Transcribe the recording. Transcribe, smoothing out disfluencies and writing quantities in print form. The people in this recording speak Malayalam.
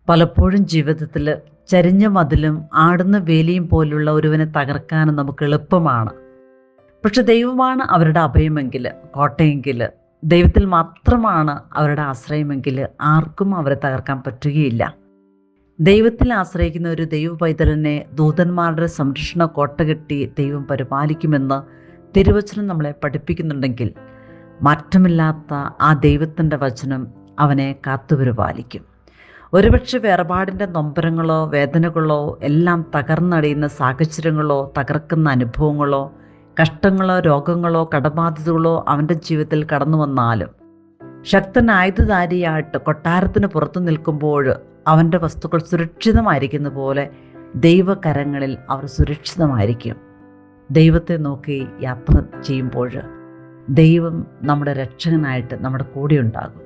പലപ്പോഴും ജീവിതത്തിൽ ചരിഞ്ഞ മതിലും ആടുന്ന വേലിയും പോലുള്ള ഒരുവനെ തകർക്കാനും നമുക്ക് എളുപ്പമാണ്. പക്ഷെ ദൈവമാണ് അവരുടെ അഭയമെങ്കിൽ, കോട്ടയെങ്കിൽ, ദൈവത്തിൽ മാത്രമാണ് അവരുടെ ആശ്രയമെങ്കിൽ ആർക്കും അവരെ തകർക്കാൻ പറ്റുകയില്ല. ദൈവത്തിൽ ആശ്രയിക്കുന്ന ഒരു ദൈവ പൈതലിനെ ദൂതന്മാരുടെ സംരക്ഷണ കോട്ട കെട്ടി ദൈവം പരിപാലിക്കുമെന്ന് തിരുവചനം നമ്മളെ പഠിപ്പിക്കുന്നുണ്ടെങ്കിൽ, മാറ്റമില്ലാത്ത ആ ദൈവത്തിൻ്റെ വചനം അവനെ കാത്തുപരിപാലിക്കും. ഒരുപക്ഷെ വേർപാടിൻ്റെ നൊമ്പരങ്ങളോ വേദനകളോ എല്ലാം തകർന്നടിയുന്ന സാഹചര്യങ്ങളോ തകർക്കുന്ന അനുഭവങ്ങളോ കഷ്ടങ്ങളോ രോഗങ്ങളോ കടബാധ്യതകളോ അവൻ്റെ ജീവിതത്തിൽ കടന്നു വന്നാലും, ശക്തനായുധധാരിയായിട്ട് കൊട്ടാരത്തിന് പുറത്തു നിൽക്കുമ്പോൾ അവൻ്റെ വസ്തുക്കൾ സുരക്ഷിതമായിരിക്കുന്ന പോലെ ദൈവകരങ്ങളിൽ അവർ സുരക്ഷിതമായിരിക്കും. ദൈവത്തെ നോക്കി യാത്ര ചെയ്യുമ്പോൾ ദൈവം നമ്മുടെ രക്ഷകനായിട്ട് നമ്മുടെ കൂടെ ഉണ്ടാകും.